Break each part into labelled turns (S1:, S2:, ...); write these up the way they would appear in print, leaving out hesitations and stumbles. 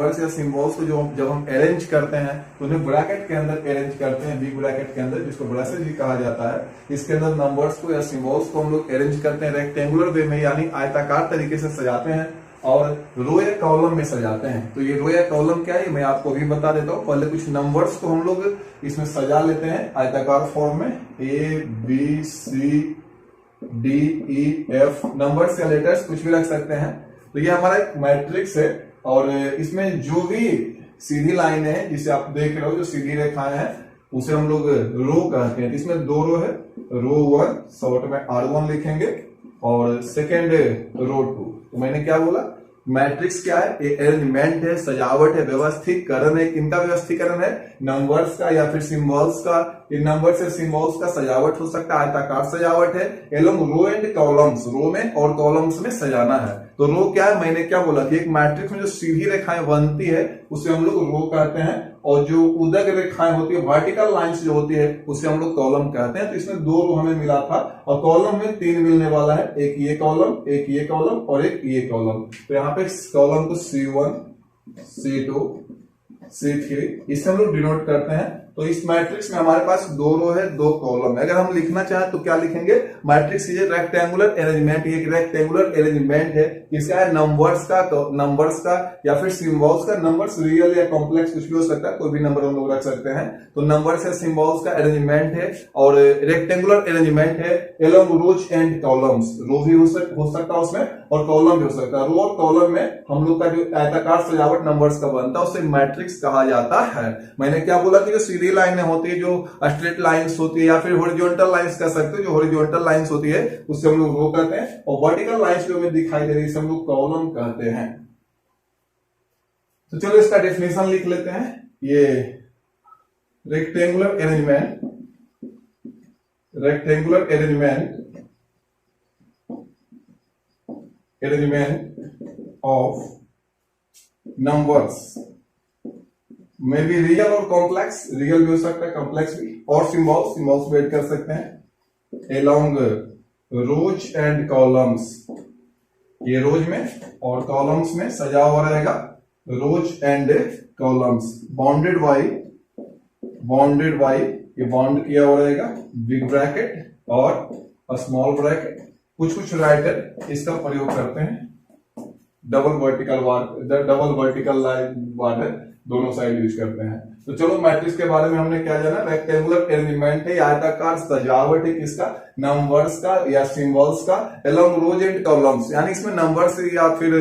S1: या सिंबल्स को जो जब हम अरेंज करते हैं तो उन्हें ब्रैकेट के अंदर अरेंज करते हैं, बिग ब्रैकेट के अंदर, जिसको ब्रेसेस भी कहा जाता है। इसके अंदर नंबर्स को या सिंबल्स को हम लोग अरेंज करते हैं रेक्टेंगुलर वे में, यानी आयताकार तरीके से सजाते हैं और रो या कॉलम में सजाते हैं। तो ये रो या कॉलम क्या है मैं आपको भी बता देता हूँ। पहले कुछ नंबर्स को हम लोग इसमें सजा लेते हैं आयताकार फॉर्म में, A B C D E F, numbers या लेटर्स कुछ भी रख सकते हैं। तो ये हमारा एक मैट्रिक्स है और इसमें जो भी सीधी लाइन है जिसे आप देख रहे हो, जो सीधी रेखाएं हैं, उसे हम लोग रो कहते हैं। इसमें दो रो है, रो 1 शॉर्ट में R1 लिखेंगे और सेकेंड रो 2। तो मैंने क्या बोला, मैट्रिक्स क्या है, एक एलिमेंट है, सजावट है, व्यवस्थीकरण है। किनका व्यवस्थीकरण है, नंबर्स का या फिर सिंबल्स का। ये नंबर से सिंबल्स का सजावट हो सकता है, आयताकार सजावट है। एलोंग रो एंड कॉलम्स, रो में और कॉलम्स में सजाना है। तो रो क्या है, मैंने क्या बोला कि एक मैट्रिक्स में जो सीधी रेखाएं बनती है उसे हम लोग रो कहते हैं, और जो उदग रेखाएं होती है, वर्टिकल लाइंस जो होती है, उसे हम लोग कॉलम कहते हैं। तो इसमें दो रो हमें मिला था और कॉलम में 3 मिलने वाला है, एक ये कॉलम, एक ये कॉलम और एक ये कॉलम। तो यहाँ पे कॉलम को C1 C2 C3 इससे हम लोग डिनोट करते हैं। तो इस मैट्रिक्स में हमारे पास 2 रो है, 2 कॉलम है। अगर हम लिखना चाहें तो क्या लिखेंगे, मैट्रिक्स इज रेक्टेंगुलर अरेंजमेंट। ये एक रेक्टेंगुलर अरेंजमेंट है, इसका है नंबर्स का या फिर सिंबल्स का। नंबर्स रियल या कॉम्प्लेक्स कुछ भी हो सकता है, कोई भी नंबर हम लोग रख सकते हैं। तो नंबर्स या सिंबल्स का अरेंजमेंट है और रेक्टेंगुलर अरेंजमेंट है एलोंग रोज एंड कॉलम्स। रो भी हो सकता है उसमें और कॉलम भी हो सकता है। रो और कॉलम में हम लोग का जो आयताकार सजावट नंबर्स का बनता है उसे मैट्रिक्स कहा जाता है। मैंने क्या बोला कि जो सीधी लाइनें होती है, जो स्ट्रेट लाइंस होती है या फिर हॉरिजॉन्टल लाइंस कह सकते हो, जो हॉरिजॉन्टल लाइंस होती है उससे हम लोग रो कहते हैं, और वर्टिकल लाइंस जो हमें दिखाई दे रही है हम लोग कॉलम कहते हैं। तो चलो इसका डेफिनेशन लिख लेते हैं। ये रेक्टेंगुलर अरेंजमेंट ऑफ नंबर्स में भी रियल और कॉम्प्लेक्स, रियल भी हो सकता है कॉम्प्लेक्स भी, और सिंबल्स भी ऐड कर सकते हैं एलोंग रोज एंड कॉलम्स। ये रोज में और कॉलम्स में सजा हुआ रहेगा, रोज एंड कॉलम्स बाउंडेड बाई ये बाउंड किया हुआ रहेगा बिग ब्रैकेट और स्मॉल ब्रैकेट। कुछ राइटर इसका प्रयोग करते हैं डबल वर्टिकल लाइन वाटर, दोनों साइड यूज करते हैं। तो चलो मैट्रिक्स के बारे में हमने क्या जाना, रेक्टेंगुलर अरेंजमेंट है, आयताकार सजावट है, किसका, नंबर्स का या सिंबल्स का, एलोंग रोज एंड कॉलम्स, यानी इसमें नंबर्स या फिर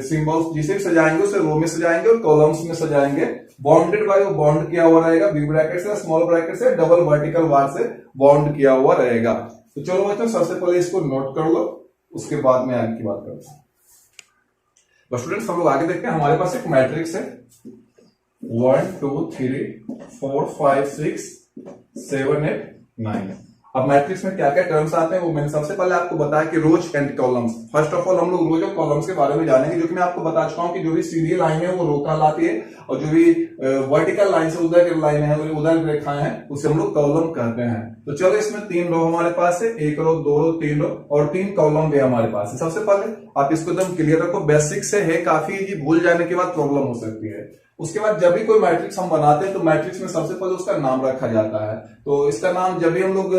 S1: सिंबल्स जिसे सजाएंगे उसे रो में सजाएंगे और कॉलम्स में सजाएंगे। बाउंडेड बाय, वो बाउंड किया हुआ रहेगा बिग ब्रैकेट से, स्मॉल ब्रैकेट से, डबल वर्टिकल बार से बाउंड किया हुआ रहेगा। तो चलो बच्चों सबसे पहले इसको नोट कर लो, उसके बाद में आगे की बात करते हैं। तो स्टूडेंट्स हम लोग आगे देखते हैं। हमारे पास एक मैट्रिक्स है 1 2 3 4 5 6 7 8 9। अब मैट्रिक्स में क्या क्या टर्म्स आते हैं वो मैंने सबसे पहले आपको बताया कि rows and columns. First of all हम लोग रोज और कॉलम्स के बारे में जानेंगे, जो कि मैं आपको बता चुका हूं कि जो भी सीधी लाइन है वो रो कहलाती है और जो भी वर्टिकल लाइन से उधर लाइन है, उधर रेखाएं हैं, उसे हम लोग कॉलम कहते हैं। तो चलो इसमें 3 रो हमारे पास है, 1 रो 2 रो 3 रो और 3 कॉलम भी हमारे पास है। सबसे पहले आप इसको एकदम क्लियर रखो, बेसिक से है, काफी इजी, भूल जाने के बाद प्रॉब्लम हो सकती है। उसके बाद जब भी कोई मैट्रिक्स हम बनाते हैं तो मैट्रिक्स में सबसे पहले उसका नाम रखा जाता है। तो इसका नाम जब भी हम लोग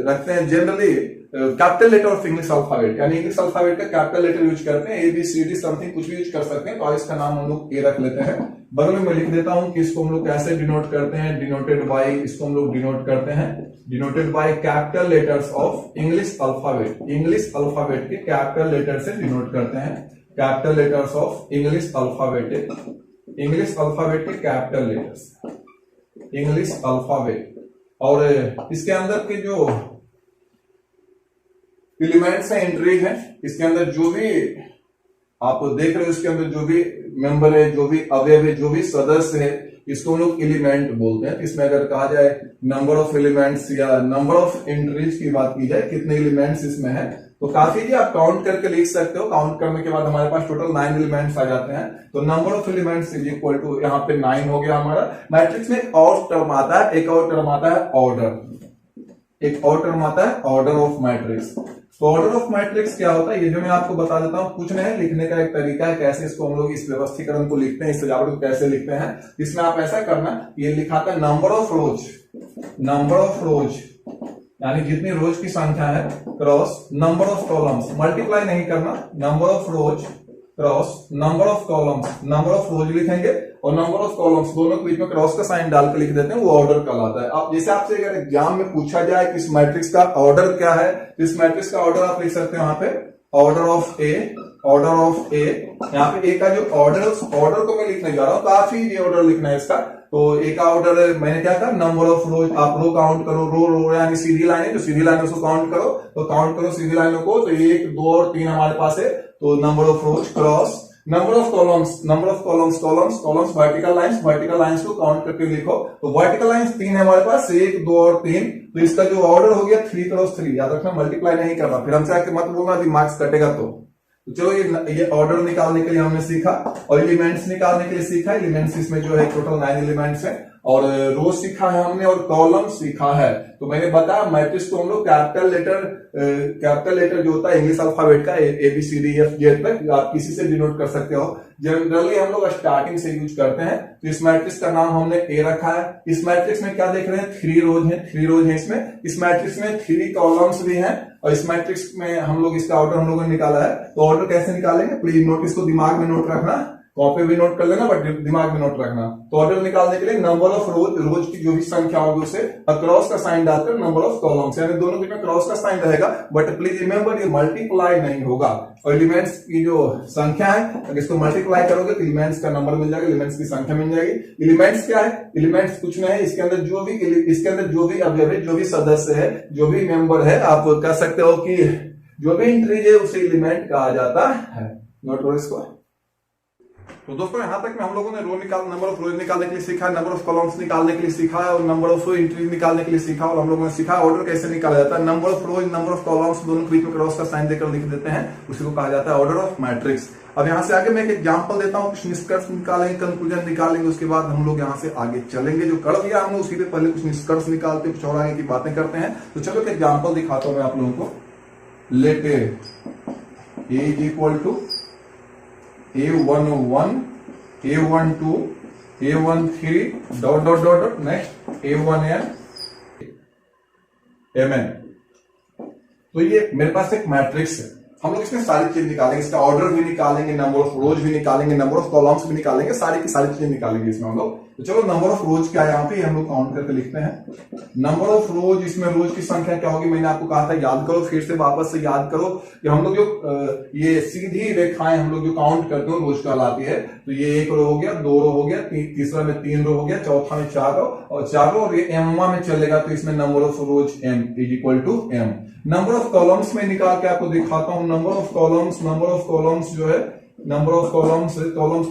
S1: रखते हैं generally capital letter of English alphabet, यानी इंग्लिश अल्फाबेट का कैपिटल लेटर यूज करते हैं, ABCD समथिंग कुछ भी यूज कर सकते हैं। तो इसका नाम हम लोग A रख लेते हैं। बगल में मैं लिख देता हूं कि इसको हम लोग कैसे डिनोट करते हैं, डिनोटेड बाय, इसको हम लोग डिनोट करते हैं denoted by capital letters of English alphabet. English alphabet के कैपिटल लेटर से डिनोट करते हैं, capital letters of English alphabet, English alphabet के कैपिटल लेटर्स, इंग्लिश अल्फाबेट। और इसके अंदर के जो एलिमेंट्स हैं, एंट्रीज हैं, इसके अंदर जो भी आप देख रहे हो, इसके अंदर जो भी मेंबर है, जो भी अवयव है, जो भी सदस्य है, इसको हम लोग एलिमेंट बोलते हैं। इसमें अगर कहा जाए नंबर ऑफ एलिमेंट्स या नंबर ऑफ एंट्रीज की बात की जाए, कितने एलिमेंट्स इसमें है, तो काफी जी आप काउंट करके लिख सकते हो। काउंट करने के बाद हमारे पास टोटल 9 एलिमेंट्स आ जाते हैं। तो number of elements is equal to, यहाँ पे 9 हो गया हमारा। मैट्रिक्स में एक और टर्म आता है, एक और टर्म आता है ऑर्डर, एक और टर्म आता है ऑर्डर ऑफ मैट्रिक्स। तो ऑर्डर ऑफ मैट्रिक्स क्या होता है, ये जो मैं आपको बता देता हूं, कुछ नहीं लिखने का एक तरीका है कैसे इसको हम लोग इस व्यवस्थीकरण को लिखते हैं, इस सजावट को कैसे लिखते हैं। इसमें आप ऐसा करना, ये लिखा था नंबर ऑफ रोज यानी जितनी रोज की संख्या है cross number of columns, multiply नहीं करना, number of rose cross number of columns, number of रोज लिखेंगे और नंबर ऑफ कॉलम्स दोनों के बीच में क्रॉस का साइन डाल के लिख देते हैं, वो ऑर्डर कहलाता है। अब जैसे आपसे अगर एग्जाम में पूछा जाए कि इस मैट्रिक्स का ऑर्डर क्या है, इस मैट्रिक्स का ऑर्डर आप लिख सकते हैं वहां पे ऑर्डर ऑफ ए, यहाँ पे ए का जो ऑर्डर, उस ऑर्डर को मैं लिखने जा रहा हूँ, काफी इजी ऑर्डर लिखना है इसका। तो ए का ऑर्डर मैंने क्या कहा, नंबर ऑफ रोज, आप रो काउंट करो, रो यानी सीधी लाइन है, जो सीधी लाइन है उसको काउंट करो, तो काउंट करो सीधी लाइनों को, तो 1 2 और 3 हमारे पास है, तो number of rose cross number of columns vertical lines को काउंट करके लिखो, तो वर्टिकल लाइंस 3 है हमारे पास, 1 2 और 3, तो इसका जो ऑर्डर हो गया 3 क्रॉस 3, याद रखना मल्टीप्लाई नहीं करना, फिर हमसे आके मत बोलना कि मार्क्स कटेगा। तो चलो ये ऑर्डर निकालने के लिए हमने सीखा और एलिमेंट्स निकालने के लिए सीखा। एलिमेंट्स इसमें जो है टोटल 9 एलिमेंट्स है, और रो सीखा है हमने और कॉलम सीखा है। तो मैंने बताया मैट्रिक्स को हम लोग कैपिटल लेटर जो होता है इंग्लिश अल्फाबेट का ABCDEF तक आप किसी से डिनोट कर सकते हो। जनरली हम लोग स्टार्टिंग से यूज करते हैं। तो इस मैट्रिक्स का नाम हमने ए रखा है। इस मैट्रिक्स में क्या देख रहे हैं, 3 रोज है इसमें। इस मैट्रिक्स में 3 कॉलम्स भी हैं और इस मैट्रिक्स में हम लोग इसका ऑर्डर हम लोगों ने निकाला है। तो ऑर्डर कैसे निकालेंगे, प्लीज नोट, इसको दिमाग में नोट रखना, कॉपी भी नोट कर लेना बट दिमाग में नोट रखना। तो ऑर्डर निकालने के लिए नंबर ऑफ रोज की जो भी संख्या होगी उसे क्रॉस का साइन डालकर नंबर ऑफ कॉलम्स, यानी दोनों के बीच में क्रॉस का साइन रहेगा, बट प्लीज रिमेंबर ये मल्टीप्लाई नहीं होगा। और एलिमेंट्स की जो संख्या है अगर इसको मल्टीप्लाई करोगे तो एलिमेंट्स का नंबर मिल जाएगा, एलिमेंट्स की संख्या मिल जाएगी। एलिमेंट्स क्या है, एलिमेंट्स कुछ नहीं है, इसके अंदर जो भी अवयवी, जो भी सदस्य है, जो भी मेंबर है, आप कह सकते हो कि जो भी इंट्रीज है उसे एलिमेंट कहा जाता है। नोट करो इसको। तो दोस्तों यहां तक में हम लोगों ने नंबर ऑफ रोज निकालने के लिए सीखा, नंबर ऑफ कॉलम्स निकालने के लिए सीखा और नंबर ऑफ एंट्रीज निकालने के लिए सीखा, और हम लोगों ने सीखा ऑर्डर कैसे निकाला जाता है। Number of rose, number of columns दोनों के बीच में क्रॉस का साइन देकर लिख देते हैं, उसी को कहा जाता है ऑर्डर ऑफ मैट्रिक्स। अब यहां से आगे मैं एक एग्जांपल देता हूं, कुछ निष्कर्ष निकालेंगे, कंक्लूजन निकालेंगे, उसके बाद हम लोग यहां से आगे चलेंगे। जो कर दिया हमने उसी पे पहले कुछ निष्कर्ष निकालते हैं, कुछ और आगे की बातें करते हैं। तो चलो एक एग्जांपल दिखाता हूं मैं आप लोगों को। Let a is equal to A11 A12 A13 dot next A1n Mn। तो ये मेरे पास एक मैट्रिक्स है, हम लोग इसमें सारी चीज निकालेंगे, इसका ऑर्डर भी निकालेंगे, नंबर ऑफ रोज भी निकालेंगे, नंबर ऑफ कॉलम्स भी निकालेंगे, सारी की सारी चीजें निकालेंगे इसमें हम लोग। तो चलो नंबर ऑफ रोज क्या है यहाँ पे, हम लोग काउंट करके लिखते हैं। नंबर ऑफ रोज, इसमें रोज की संख्या क्या होगी, मैंने आपको कहा था याद करो, फिर से वापस से याद करो कि हम लोग जो ये सीधी रेखाएं हम लोग जो काउंट करते हो रोज कहलाती है। तो ये 1 रो हो गया, 2 रो हो गया, तीसरा में 3 रो हो गया, चौथा में 4 रो और 4 रो, और ये एमवा में चलेगा, तो इसमें number of rows m is equal to m। Number of columns में निकाल के आपको दिखाता हूं। नंबर ऑफ कॉलम्स जो है, नंबर ऑफ कॉलम्स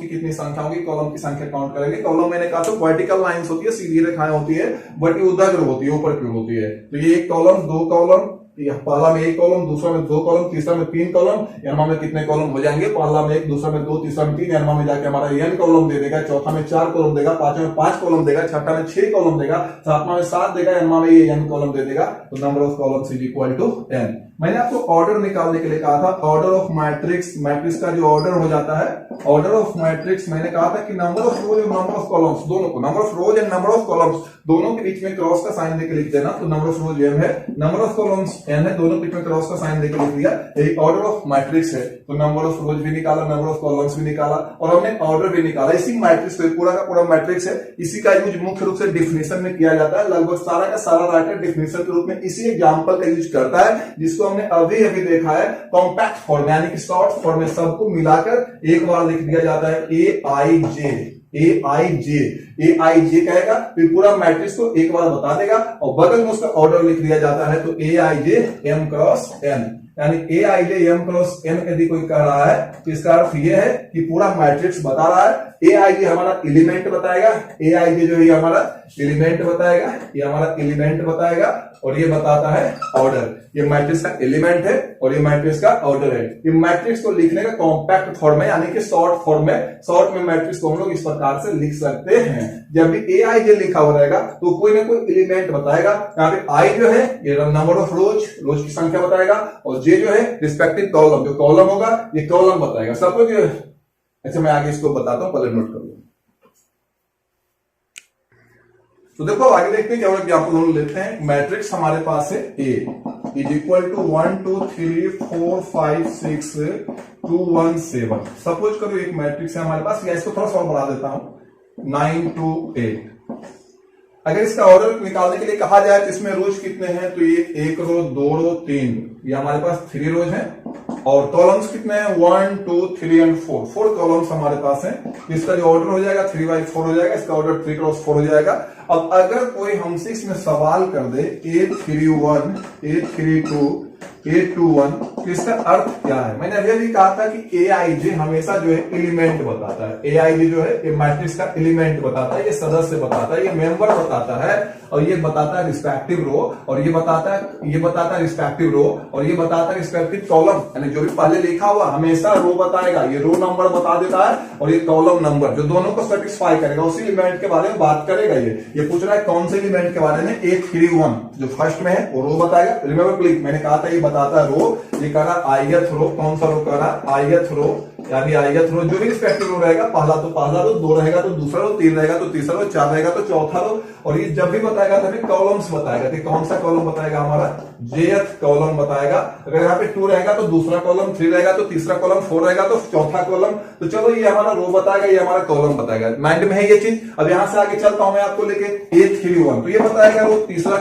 S1: की कितनी संख्या होगी, कॉलम की संख्या काउंट करेंगे। कॉलम मैंने कहा तो वर्टिकल लाइंस होती है, सीधी रेखाएं होती है, बट ये उदग्र होती है, ऊपर की ओर होती है। तो ये 1 कॉलम, 2 कॉलम, पहला में 1 कॉलम, दूसरा में 2 कॉलम, तीसरा में 3 कॉलम, एनमा में कितने कॉलम हो जाएंगे, पहला में 1, दूसरा में 2, तीसरा में 3, एनमा में जाके हमारा n कॉलम दे देगा, चौथा में 4 कॉलम देगा, पांचवा में 5 कॉलम देगा, छठा में 6 कॉलम देगा, सातवां में 7 देगा, एनमा में ये n कॉलम दे देगा। तो number of columns is equal to n। मैंने आपको ऑर्डर निकालने के लिए कहा था, ऑर्डर ऑफ मैट्रिक्स का जो ऑर्डर हो जाता है, ऑर्डर ऑफ मैट्रिक्स मैंने कहा था कि नंबर ऑफ रोज और नंबर ऑफ कॉलम्स दोनों को, number of rose and number of columns दोनों के बीच में क्रॉस का साइन देकर लिख देना। तो नंबर ऑफ रोज m है, नंबर ऑफ कॉलम्स n है, दोनों के बीच में क्रॉस का साइन देकर लिख दिया, यही ऑर्डर ऑफ मैट्रिक्स है। तो नंबर ऑफ रोज भी निकाला, नंबर ऑफ कॉलम्स भी निकाला और हमने ऑर्डर भी निकाला। इसी मैट्रिक्स को, पूरा का पूरा मैट्रिक्स है, इसी का यूज मुख्य रूप से डिफिनेशन में किया जाता है। लगभग सारा का सारा राइटर डिफिनेशन के रूप में इसी एग्जांपल का यूज करता है, जिसको हमने अभी देखा है कॉम्पैक्ट फॉर्म, यानी कि शॉर्ट फॉर्म में सबको मिलाकर एक बार लिख दिया जाता है AIJ कहेगा, फिर पूरा मैट्रिक्स को एक बार बता देगा और बगल में उसका ऑर्डर लिख दिया जाता है। तो AIJ M क्रॉस n, यानी AIJ M क्रॉस n यदि कोई कह रहा है तो इसका अर्थ यह है कि पूरा मैट्रिक्स बता रहा है। AIJ हमारा एलिमेंट बताएगा, AIJ जो है हमारा एलिमेंट बताएगा, ये हमारा एलिमेंट बताएगा, और ये बताता है ऑर्डर। ये मैट्रिक्स का एलिमेंट है और ये मैट्रिक्स का ऑर्डर है। ये मैट्रिक्स को लिखने का कॉम्पैक्ट फॉर्म है, यानी कि शॉर्ट फॉर्म में, शॉर्ट में मैट्रिक्स को हम लोग इस प्रकार से लिख सकते हैं। जब भी AIJ लिखा हुआ रहेगा तो कोई ना कोई एलिमेंट बताएगा। यहाँ पे I जो है ये नंबर ऑफ रोज की संख्या बताएगा, और J जो है रिस्पेक्टिव कॉलम, जो कॉलम होगा ये कॉलम बताएगा। सपोज अच्छा मैं आगे इसको बताता हूं, पहले नोट कर लो। तो देखो आगे देखते हैं क्या होगा। आप लोग लेते हैं मैट्रिक्स हमारे पास है A is equal to 1 2 3 4 5 6 2 1 7। Suppose करो एक मैट्रिक्स है हमारे पास, या इसको थोड़ा सा और बढ़ा देता हूं 9 2 8। अगर इसका ऑर्डर निकालने के लिए कहा जाए तो इसमें रोज कितने हैं, तो ये 1 रो 2 रो 3, ये हमारे पास 3 रोज हैं, और कॉलम्स कितने हैं 1 2 3 एंड 4 कॉलम्स हमारे पास हैं। इसका जो ऑर्डर हो जाएगा 3/4 हो जाएगा, इसका ऑर्डर 3x4 हो जाएगा। अब अगर कोई हमसे इसमें सवाल कर दे 831 832 821, तो इसका अर्थ क्या है। मैंने अभी भी कहा था कि AIJ हमेशा जो है एलिमेंट बताता है। AIJ जो है ये मैट्रिक्स का एलिमेंट बताता है, ये सदस्य बताता है, ये मेंबर बताता है, और ये बताता है रिस्पेक्टिव रो, और ये बताता है रिस्पेक्टिव रो, और ये बताता है रिस्पेक्टिव कॉलम। यानी जो भी पहले लिखा हुआ हमेशा रो बताएगा, ये रो नंबर बता देता है, और ये कॉलम नंबर, जो दोनों को सेटिस्फाई करेगा उसी एलिमेंट के बारे में बात करेगा। ये पूछ रहा है कौन से एलिमेंट के बारे में। 831 जो फर्स्ट में है वो रो बताएगा। रिमेंबर प्लीज, मैंने कहा था ये बताता है रो। ये कह रहा ith रो, कौन सा रो कह रहा ith रो, यानी ith रो जो भी रिस्पेक्टिव रो रहेगा, पहला रो, 2 रहेगा तो दूसरा रो, 3 रहेगा तो तीसरा रो, 4 रहेगा तो चौथा रो। और ये जब भी बताएगा तो हमें कॉलम्स बताएगा। तो कौन सा कॉलम बताएगा हमारा jth कॉलम बताएगा। अगर यहाँ पे 2 रहेगा तो दूसरा कॉलम, 3 रहेगा तो तीसरा कॉलम, 4 रहेगा तो चौथा कॉलम। तो चलो ये हमारा रो बताएगा, ये हमारा कॉलम बताएगा। माइंड में है ये चीज। अब यहां से आगे चलता हूं मैं आपको लेके 831, तो ये बताएगा रो, तीसरा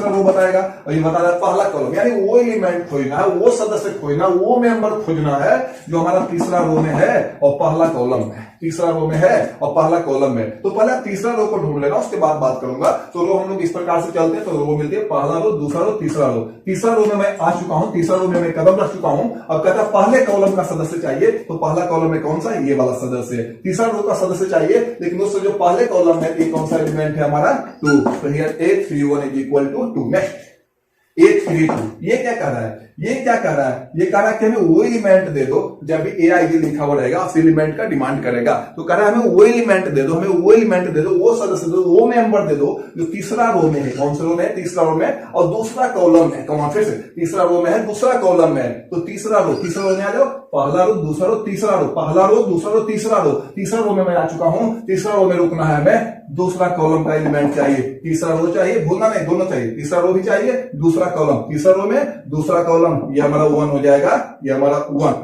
S1: रो बताएगा, और ये बताएगा पहला कॉलम। यानी वो एलिमेंट खोजना है, वो सदस्य खोजना, वो मेंबर खोजना है जो हमारा तीसरा रो में है और पहला कॉलम में। तीसरा रो में है और पहला कॉलम में, तो पहले तीसरा रो को ढूंढ लेना, उसके बाद बात करूंगा। तो रो हम लोग इस प्रकार से चलते हैं। तो रो मिलती है पहला रो, दूसरा रो, तीसरा रो। तीसरा रो में मैं आ चुका हूं, तीसरा रो में मैं कदम रख चुका हूं। अब कहता है पहले कॉलम का सदस्य चाहिए, तो पहला कॉलम में कौन सा है, ये वाला सदस्य है। तीसरा रो का सदस्य चाहिए, लेकिन उससे जो पहले कॉलम है ये कौन सा एलिमेंट है हमारा 2। तो here 831 is equal to 2। Next 832, ये क्या कर रहा है, ये क्या कर रहा है, ये कह रहा है कि हमें वो एलिमेंट दे दो। जब भी AIJ लिखा हुआ रहेगा उस एलिमेंट का डिमांड करेगा, तो कह रहा है हमें वो एलिमेंट दे दो, हमें वो एलिमेंट दे दो, वो सदस्य दे दो, वो मेंबर दे दो जो तीसरा रो में है। कौन सा रो में है, तीसरा रो में, और दूसरा कॉलम है। कौन फिर से तीसरा रो में है, दूसरा कॉलम में है। तो तीसरा रो में आ जाओ, पहला रो, दूसरा रो, तीसरा रो, पहला रो, दूसरा रो, तीसरा रो। तीसरा रो में मैं आ चुका हूं, तीसरा रो में रुकना है हमें, दूसरा कॉलम का एलिमेंट चाहिए। तीसरा रो चाहिए, भूलना नहीं, दोनों चाहिए, तीसरा रो भी चाहिए, दूसरा कॉलम। तीसरा रो में दूसरा कॉलम, ये हमारा 1 हो जाएगा, ये हमारा 1।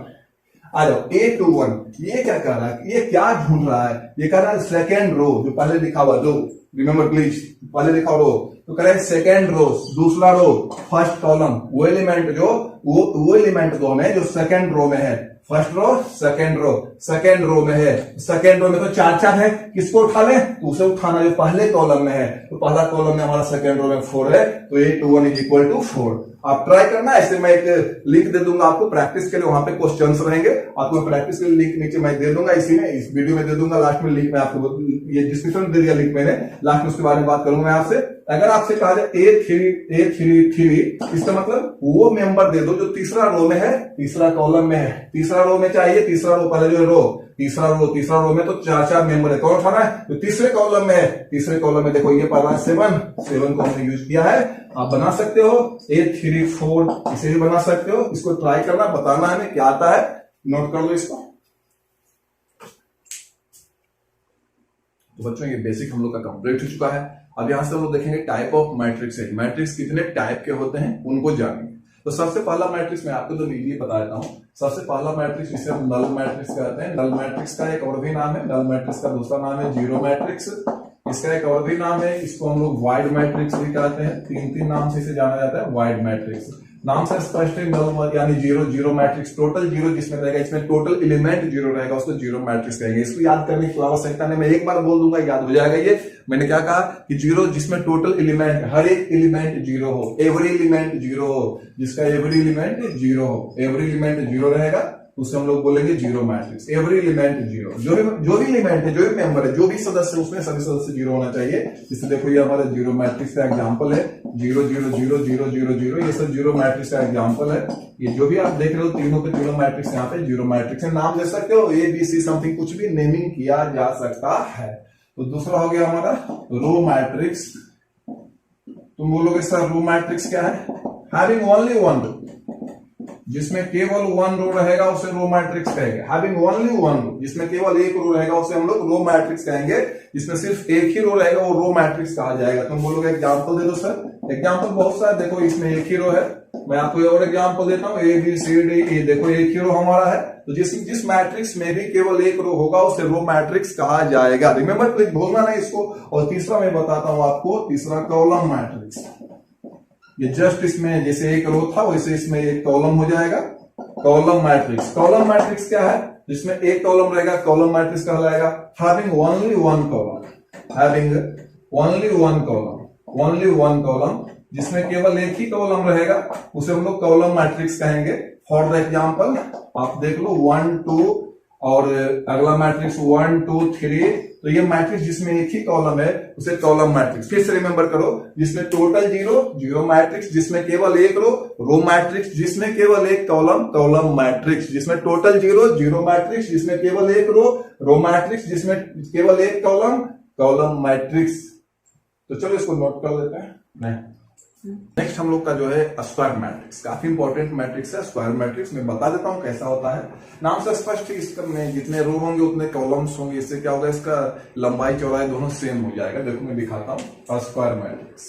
S1: आ जाओ 821, ये क्या कर रहा है, ये क्या ढूंढ रहा है, ये कह रहा है सेकेंड रो जो पहले लिखा हुआ, जो रिमेंबर प्लीज पहले लिखा रो, तो कह रहा है सेकेंड रो, दूसरा रो, फर्स्ट कॉलम, वो एलिमेंट जो वो एलिमेंट दो हमें जो सेकेंड रो में है। फर्स्ट रो, सेकेंड रो में है। सेकेंड रो में तो 4 है, किसको उठा ले, तो उसे उठाना जो पहले कॉलम में है। तो पहला कॉलम में हमारा सेकेंड रो में 4 है, तो 821 इज इक्वल टू 4। आप ट्राई करना, ऐसे मैं एक लिंक दे दूंगा आपको प्रैक्टिस के लिए, वहां पे क्वेश्चंस रहेंगे, आपको प्रैक्टिस के लिए लिंक नीचे मैं दे दूंगा, इसी में इस वीडियो में दे दूंगा, लास्ट में लिंक में आपको, ये डिस्क्रिप्शन में दे दिया लिंक मैंने, लास्ट में उसके बारे में बात करूंगा मैं आपसे। अगर आपसे कहा जाए 833, इसका मतलब वो मेंबर दे दो जो तीसरा रो में है, तीसरा कॉलम में है। तीसरा रो में चाहिए, तीसरा रो, पहले जो रो, तीसरा रो में तो 4 मेंबर है। कौन उठाना है, तो तीसरे कॉलम में है। तीसरे कॉलम में देखो ये पढ़ रहा है 7 को हमने यूज किया है। आप बना सकते हो 834, इसे भी बना सकते हो। इसको ट्राई करना, बताना हमें क्या आता है, नोट कर लो इसको। तो बच्चों ये बेसिक हम लोग का कंप्लीट हो चुका है। अब यहां से हम लोग देखेंगे टाइप ऑफ मैट्रिक्स है, मैट्रिक्स कितने टाइप के होते हैं उनको जानेंगे। तो सबसे पहला मैट्रिक्स मैं आपको तो इजीली बता देता हूं। सबसे पहला मैट्रिक्स जिसे हम नल मैट्रिक्स कहते हैं। नल मैट्रिक्स का एक और भी नाम है, नल मैट्रिक्स का दूसरा नाम है जीरो मैट्रिक्स। इसका एक और भी नाम है, इसको हम लोग वाइड मैट्रिक्स भी कहते हैं। 3 नाम से इसे जाना जाता है, वाइड मैट्रिक्स। नाम से स्पष्ट है, नल यानी जीरो मैट्रिक्स, टोटल जीरो जिसमें रहेगा, इसमें टोटल एलिमेंट जीरो रहेगा, उसको जीरो मैट्रिक्स कहेंगे। इसको याद करने की आवश्यकता नहीं, मैं एक बार बोल दूंगा याद हो जाएगा। ये मैंने क्या कहा कि जीरो जिसमें टोटल एलिमेंट, हर एक एलिमेंट जीरो हो, एवरी एलिमेंट जीरो हो, जिसका एवरी एलिमेंट जीरो हो, एवरी एलिमेंट जीरो रहेगा, उसे हम लोग बोलेंगे zero matrix. Every element zero, जो भी एलिमेंट है, जो भी मेंबर है, जो भी सदस्य है, उसमें सभी सदस्य जीरो होना चाहिए। जैसे देखो ये हमारा जीरो मैट्रिक्स का एग्जांपल है, 0 0 0 0 0 0, ये सब जीरो मैट्रिक्स का एग्जांपल है। ये जो भी आप देख रहे हो तीनों के तीनों मैट्रिक्स यहाँ पे जीरो मैट्रिक्स है। नाम दे सकते हो ए बी सी समथिंग, कुछ भी नेमिंग किया जा सकता है। तो दूसरा हो गया हमारा रो मैट्रिक्स। तुम बोलोगे सर रो मैट्रिक्स क्या है? हैविंग ओनली वन रो, जिसमें केवल वन रो रहेगा उसे रो मैट्रिक्स कहेंगे। हैविंग ओनली वन रो, जिसमें केवल एक रो रहेगा उसे हम लोग रो मैट्रिक्स कहेंगे। जिसमें सिर्फ एक ही रो रहेगा वो रो मैट्रिक्स कहा जाएगा। तुम बोलोगे एग्जांपल दे दो सर। एग्जांपल बहुत सारे, देखो इसमें एक ही रो है, मैं आपको और एग्जांपल देता हूँ, A B C D E, देखो एक ही रो हमारा है। तो जिस मैट्रिक्स में भी केवल एक रो होगा उसे रो मैट्रिक्स कहा जाएगा। रिमेंबर, प्लीज भूलना नहीं इसको। और तीसरा मैं बताता हूं आपको, तीसरा कॉलम मैट्रिक्स। ये जस्ट इसमें जैसे एक रो था वैसे इसमें एक कॉलम हो जाएगा, कॉलम मैट्रिक्स। कॉलम मैट्रिक्स क्या है? जिसमें एक कॉलम रहेगा, कॉलम मैट्रिक्स कहलाएगा। Having only one column, having only one column, only one column, जिसमें केवल एक ही कॉलम रहेगा उसे हम लोग कॉलम मैट्रिक्स कहेंगे। फॉर द एग्जांपल आप देख लो 1 2 और अगला मैट्रिक्स 1 2 3। तो ये मैट्रिक्स जिसमें एक ही कॉलम है उसे कॉलम मैट्रिक्स। फिर से रिमेंबर करो, जिसमें टोटल जीरो, जीरो मैट्रिक्स, जिसमें केवल एक रो मैट्रिक्स, जिसमें केवल एक कॉलम, कॉलम मैट्रिक्स, जिसमें टोटल जीरो, जीरो मैट्रिक्स, जिसमें केवल एक रो मैट्रिक्स, जिसमें केवल एक कॉलम, कॉलम मैट्रिक्स। तो चलो इसको नोट कर लेते हैं। नहीं, नेक्स्ट हम लोग का जो है स्क्वायर मैट्रिक्स, काफी इंपॉर्टेंट मैट्रिक्स है स्क्वायर मैट्रिक्स। मैं बता देता हूं कैसा होता है। नाम से स्पष्ट, इसका में जितने रो होंगे उतने कॉलम्स होंगे। इससे क्या होगा, इसका लंबाई चौड़ाई दोनों सेम हो जाएगा। देखो मैं दिखाता हूं स्क्वायर मैट्रिक्स।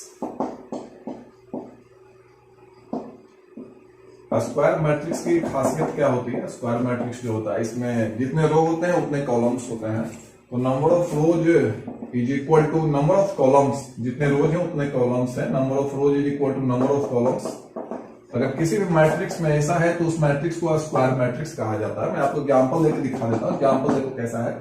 S1: स्क्वायर मैट्रिक्स की खासियत क्या होती है? स्क्वायर मैट्रिक्स जो होता है इसमें जितने रो होते हैं उतने कॉलम्स होते हैं। तो number of rows is equal to number of columns, जितने रोज हैं उतने कॉलम्स हैं। Number of rows is equal to number of columns. अगर किसी भी मैट्रिक्स में ऐसा है तो उस मैट्रिक्स को स्क्वायर मैट्रिक्स कहा जाता है। मैं आपको एग्जांपल देकर दिखा देता हूँ। एग्जांपल देखो कैसा है,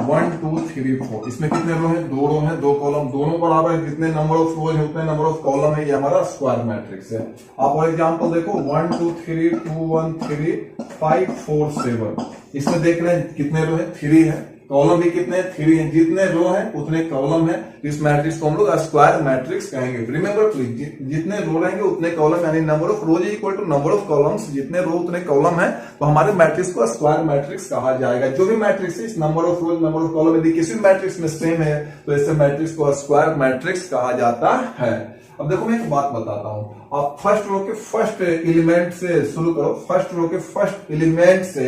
S1: 1 2 3 4। इसमें कितने रो हैं? 2 रो हैं, 2 कॉलम, दोनों बराबर है। जितने नंबर ऑफ रोज है उतने नंबर ऑफ कॉलम है। ये हमारा स्क्वायर मैट्रिक्स है। आप और एग्जांपल देखो 1 2 3 2 1 3 5 4 7। इसमें देख रहे हैं कितने रो है? 3 है। कॉलम भी कितने? 3 है। जितने रो हैं उतने कॉलम है। इस मैट्रिक्स को हम लोग स्क्वायर मैट्रिक्स कहेंगे। रिमेंबर प्लीज, जितने रो रहेंगे उतने कॉलम, यानी number of rows equal to number of columns. जितने रो उतने कॉलम है, तो हमारे मैट्रिक्स को स्क्वायर मैट्रिक्स कहा जाएगा। जो भी मैट्रिक्स है, इस number of rose number of column यदि किसी मैट्रिक्स में सेम है तो ऐसे मैट्रिक्स को स्क्वायर मैट्रिक्स कहा जाता है। अब देखो मैं एक बात बताता हूं, आप फर्स्ट रो के फर्स्ट एलिमेंट से शुरू करो। फर्स्ट रो के फर्स्ट एलिमेंट से,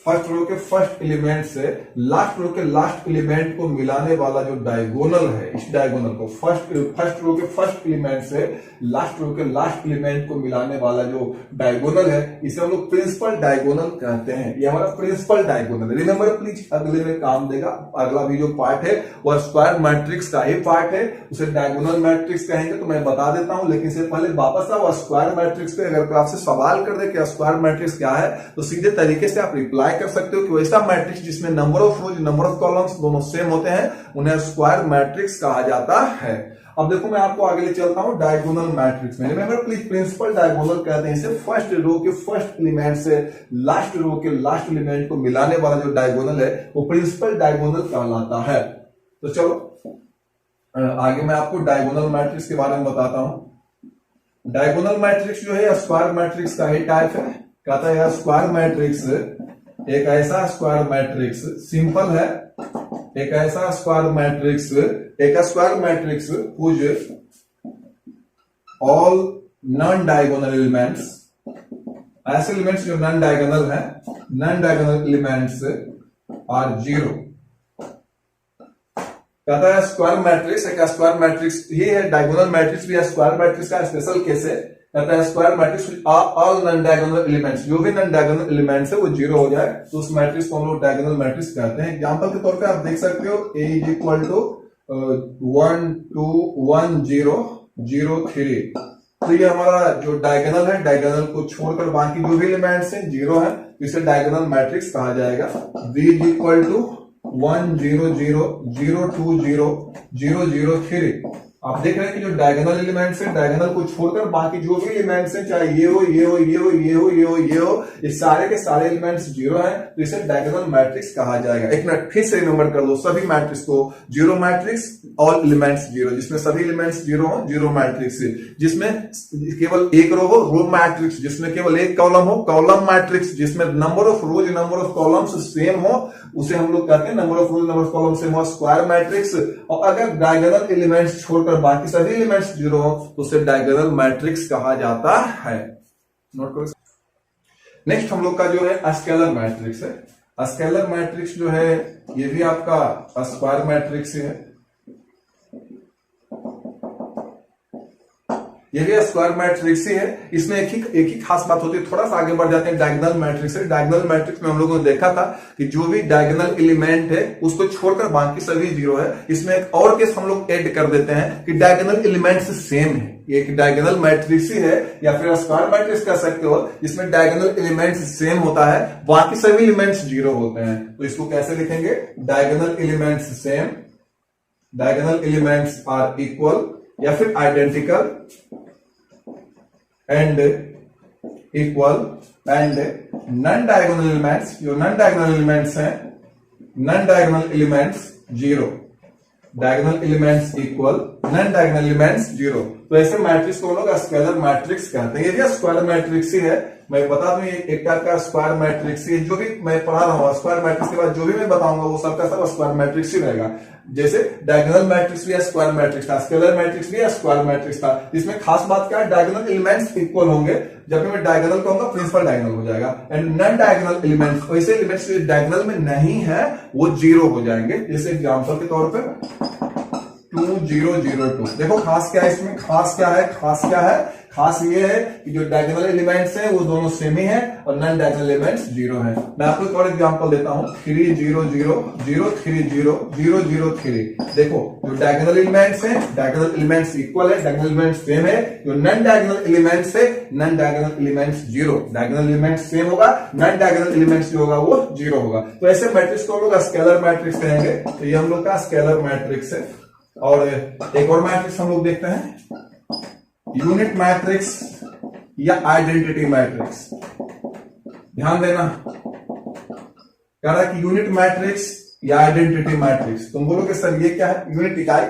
S1: फर्स्ट रो के फर्स्ट एलिमेंट से लास्ट रो के लास्ट एलिमेंट को मिलाने वाला जो डायगोनल है, इस डायगोनल को फर्स्ट रो के फर्स्ट एलिमेंट से लास्ट रो के लास्ट एलिमेंट को मिलाने वाला जो डायगोनल है, इसे हम लोग प्रिंसिपल डायगोनल कहते हैं। ये हमारा प्रिंसिपल डायगोनल। रिमेंबर प्लीज, अगले में काम देगा। अगला भी जो पार्ट है वह स्क्वायर मैट्रिक्स का ही पार्ट है, उसे डायगोनल मैट्रिक्स कहेंगे। तो मैं बता देता हूं, लेकिन इससे पहले वापस आओ स्क्वायर मैट्रिक्स पे। अगर कोई आपसे सवाल कर दे कि स्क्वायर मैट्रिक्स क्या है, तो सीधे तरीके से आप रिप्लाई कर सकते हो कि वैसा मैट्रिक्स जिसमें number of rose number of columns दोनों सेम होते हैं, उन्हें स्क्वायर मैट्रिक्स कहा जाता है। अब देखो मैं आपको आगे ले चलता हूं डायगोनल मैट्रिक्स में। रिमेंबर प्लीज, प्रिंसिपल डायगोनल कहते हैं इसे। फर्स्ट रो के फर्स्ट एलिमेंट से लास्ट रो के लास्ट एलिमेंट को मिलाने वाला जो डायगोनल है वो प्रिंसिपल डायगोनल कहलाता है। तो चलो आगे मैं आपको डायगोनल मैट्रिक्स के बारे में बताता हूं। डायगोनल मैट्रिक्स जो है स्क्वायर मैट्रिक्स का ही टाइप है। कहता है स्क्वायर मैट्रिक्स एक ऐसा स्क्वायर मैट्रिक्स सिंपल है, एक ऐसा स्क्वायर मैट्रिक्स, एक square matrix whose all non diagonal elements, ऐसे एलिमेंट्स जो नॉन डायगोनल है, non diagonal elements are zero. कहता है स्क्वायर मैट्रिक्स एक स्क्वायर मैट्रिक्स ही है। डायगोनल मैट्रिक्स भी स्क्वायर मैट्रिक्स का स्पेशल केस है। कहता है square matrix all non diagonal elements, जो भी नॉन डायगोनल एलिमेंट्स है वो जीरो हो जाए तो उस मैट्रिक्स को हम लोग डायगोनल मैट्रिक्स कहते हैं। एग्जांपल के तौर पे आप देख सकते हो A इज इक्वल टू 1 2 1 0 0 3। तो ये हमारा जो डायगोनल है, डायगोनल को छोड़कर बाकी जो भी एलिमेंट्स हैं जीरो है, तो इसे डायगोनल मैट्रिक्स कहा जाएगा। B is equal to 1 0 0 0 2 0 0 0 3। आप देख रहे हैं कि जो डायगोनल एलिमेंट्स है, डायगोनल को छोड़कर बाकी जो भी एलिमेंट्स हैं, चाहे ये हो, ये हो, ये हो, ये हो, ये हो, ये हो, ये सारे के सारे एलिमेंट्स जीरो हैं, तो इसे डायगोनल मैट्रिक्स कहा जाएगा। एक मिनट फिर से रिमेंबर कर लो सभी मैट्रिक्स को, zero matrix, all elements zero, जिसमें सभी एलिमेंट्स जीरो हो, जीरो मैट्रिक्स। जिसमें केवल एक रो हो, रो मैट्रिक्स, जिसमें केवल एक कॉलम हो, कॉलम मैट्रिक्स, जिसमें number of rose number of columns same हो, उसे हम लोग कहते हैं number of rose number of column same हो, स्क्वायर मैट्रिक्स। और अगर डायगोनल एलिमेंट्स छोड़कर बाकी सभी एलिमेंट्स जीरो हो तो उसे डायगोनल मैट्रिक्स कहा जाता है। नोट करो। नेक्स्ट हम लोग का जो है स्केलर मैट्रिक्स है। स्केलर मैट्रिक्स जो है ये भी आपका स्क्वायर मैट्रिक्स है, ये भी स्क्वायर मैट्रिक्स ही है। इसमें एक ही खास बात होती है, थोड़ा सा आगे बढ़ जाते हैं डायगोनल मैट्रिक्स है। डायगोनल मैट्रिक्स में हम लोगों ने देखा था कि जो भी डायगोनल एलिमेंट है उसको छोड़कर बाकी सभी जीरो है। इसमें एक और केस हम लोग ऐड कर देते हैं कि डायगोनल एलिमेंट्स सेम है। एक डायगोनल मैट्रिक्स ही है या फिर स्क्वायर मैट्रिक्स कह सकते हो, जिसमें डायगोनल एलिमेंट्स सेम होता है, बाकी सभी एलिमेंट्स जीरो होते हैं। तो इसको कैसे लिखेंगे? Diagonal elements same, diagonal elements are equal या फिर identical and equal, and non diagonal elements, जो नॉन डायगोनल एलिमेंट्स हैं, non diagonal elements zero, diagonal elements equal, non diagonal elements zero. तो ऐसे मैट्रिक्स को हम लोग स्केलर मैट्रिक्स कहते हैं। ये भी स्क्वायर मैट्रिक्स ही है, मैं बता दूं, ये एक टाइप का स्क्वायर मैट्रिक्स ही है। जो भी मैं पढ़ा रहा हूं स्क्वायर मैट्रिक्स के बाद जो भी मैं बताऊंगा वो सबका सब स्क्वायर मैट्रिक्स ही रहेगा। जैसे डायगोनल मैट्रिक्स भी स्क्वायर मैट्रिक्स था, स्केलर मैट्रिक्स भी स्क्वायर मैट्रिक्स था। इसमें खास बात क्या है? डायगोनल एलिमेंट्स इक्वल होंगे। जब भी मैं डायगोनल कहूंगा प्रिंसिपल डायगोनल हो जाएगा, एंड नॉन डायगोनल एलिमेंट्स, वैसे एलिमेंट्स जो डायगोनल में नहीं है वो जीरो हो जाएंगे। जैसे एग्जांपल के तौर पर 2002। देखो खास क्या है इसमें, खास क्या है, खास क्या है? खास ये है कि जो डायगोनल एलिमेंट्स हैं वो दोनों सेम ही है और नॉन डायगोनल एलिमेंट्स जीरो है। मैं आपको एक और एग्जांपल देता हूं, 300003003। देखो जो डायगोनल एलिमेंट्स हैं, डायगोनल एलिमेंट्स इक्वल है, डायगोनल एलिमेंट्स सेम है। जो नॉन डायगोनल एलिमेंट्स है, non diagonal elements zero, diagonal elements same होगा, नॉन डायगोनल एलिमेंट्स जो होगा वो जीरो होगा। तो ऐसे मैट्रिक्स को हम लोग स्केलर मैट्रिक्स कहेंगे। तो ये हम लोग का स्केलर मैट्रिक्स है। और एक और मैट्रिक्स हम लोग देखते हैं, यूनिट मैट्रिक्स या आइडेंटिटी मैट्रिक्स। ध्यान देना, कह रहा है कि यूनिट मैट्रिक्स या आइडेंटिटी मैट्रिक्स। तुम बोलोगे सर ये क्या है? यूनिट इकाई,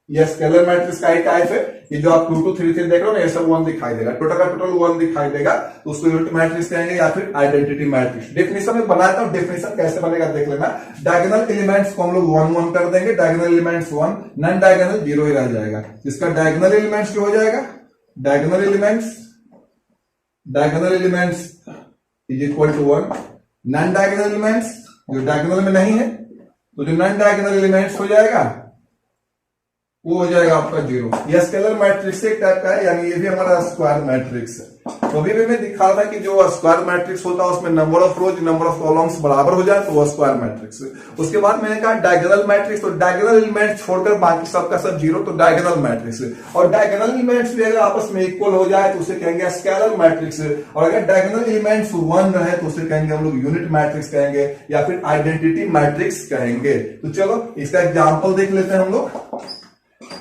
S1: ये स्केलर मैट्रिक्स का एक टाइप है। ये जो आप 2 2 3 3 देख रहे हो ना, ये सब 1 दिखाई देगा, टोटल का टोटल 1 दिखाई देगा, तो उसको यूनिट मैट्रिक्स कहेंगे या फिर आइडेंटिटी मैट्रिक्स। डेफिनेशन में बनाता हूं, डेफिनेशन कैसे बनेगा देख लेना। डायगोनल एलिमेंट्स को हम लोग 1 1 कर देंगे, diagonal elements 1, non diagonal zero ही रह जाएगा। जिसका डायगोनल एलिमेंट्स जो हो जाएगा, diagonal elements is equal to 1, non diagonal elements जो डायगोनल में नहीं है, तो जो नॉन डायगोनल एलिमेंट्स हो जाएगा वो हो जाएगा आपका जीरो। यह स्केलर मैट्रिक्स एक टाइप का है, यानी ये भी हमारा स्क्वायर मैट्रिक्स है। तो अभी भी मैं दिखा रहा था कि जो स्क्वायर मैट्रिक्स होता है उसमें number of rose number of columns बराबर हो जाए तो वो स्क्वायर मैट्रिक्स है। उसके बाद मैंने कहा डायगोनल मैट्रिक्स, तो डायगोनल एलिमेंट छोड़कर बाकी सबका सब जीरो, तो डायगोनल मैट्रिक्स है। और डायगोनल एलिमेंट्स भी अगर आपस में इक्वल हो जाए तो उसे कहेंगे स्केलर मैट्रिक्स। और अगर डायगोनल एलिमेंट्स 1 रहे तो उसे कहेंगे हम लोग यूनिट मैट्रिक्स कहेंगे या फिर आइडेंटिटी मैट्रिक्स कहेंगे। तो चलो इसका एग्जाम्पल देख लेते हैं हम लोग।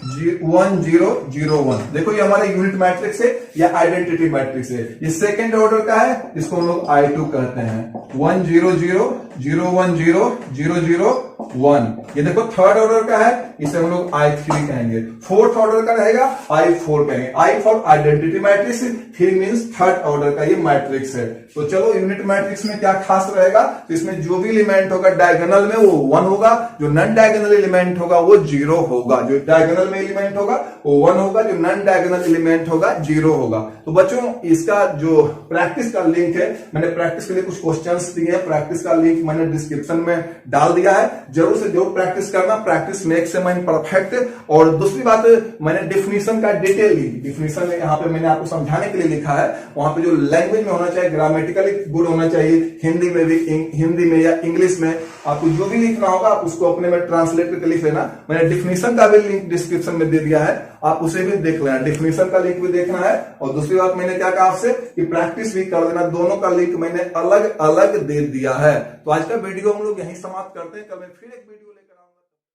S1: 1001, देखो ये हमारा यूनिट मैट्रिक्स है या आइडेंटिटी मैट्रिक्स है। ये सेकेंड ऑर्डर का है, इसको हम लोग I2 कहते हैं। 100000001। ये देखो थर्ड ऑर्डर का है, इसे हम लोग I3 कहेंगे। फोर्थ ऑर्डर का रहेगा I4 कहेंगे। I for identity matrix, 3 means third order का ये मैट्रिक्स है। तो चलो यूनिट मैट्रिक्स में क्या खास रहेगा, तो इसमें जो भी एलिमेंट होगा डायगोनल में वो 1 होगा, जो नॉन डायगोनल एलिमेंट होगा वो 0 होगा। जो डायगोनल में एलिमेंट होगा वो 1 होगा, जो नॉन डायगोनल एलिमेंट होगा 0 होगा। तो बच्चों इसका जो प्रैक्टिस का लिंक है, मैंने प्रैक्टिस के लिए कुछ क्वेश्चंस दिए हैं, प्रैक्टिस का लिंक मैंने डिस्क्रिप्शन में डाल दिया है। जरूर से जरूर प्रैक्टिस करना, practice makes a man perfect. और दूसरी बात, मैंने डिफिनीशन का डिटेल ली, डिफिनीशन में यहाँ पे मैंने आपको समझाने के लिए लिखा है, वहां पे जो लैंग्वेज में होना चाहिए, ग्रामेटिकली गुड होना चाहिए, हिंदी में भी, हिंदी में या इंग्लिश में आपको जो भी लिखना होगा आप उसको अपने में ट्रांसलेट करके लिख लेना। मैंने डिफिनीशन का भी लिंक डिस्क्रिप्शन में दे दिया है, आप उसे भी देख लेना, डिफिनीशन का लिंक भी देखना है। और दूसरी बात मैंने क्या कहा आपसे कि प्रैक्टिस भी कर देना, दोनों का लिंक मैंने अलग अलग दे दिया है। तो आज का वीडियो हम लोग यहीं समाप्त करते हैं, कल मैं फिर एक वीडियो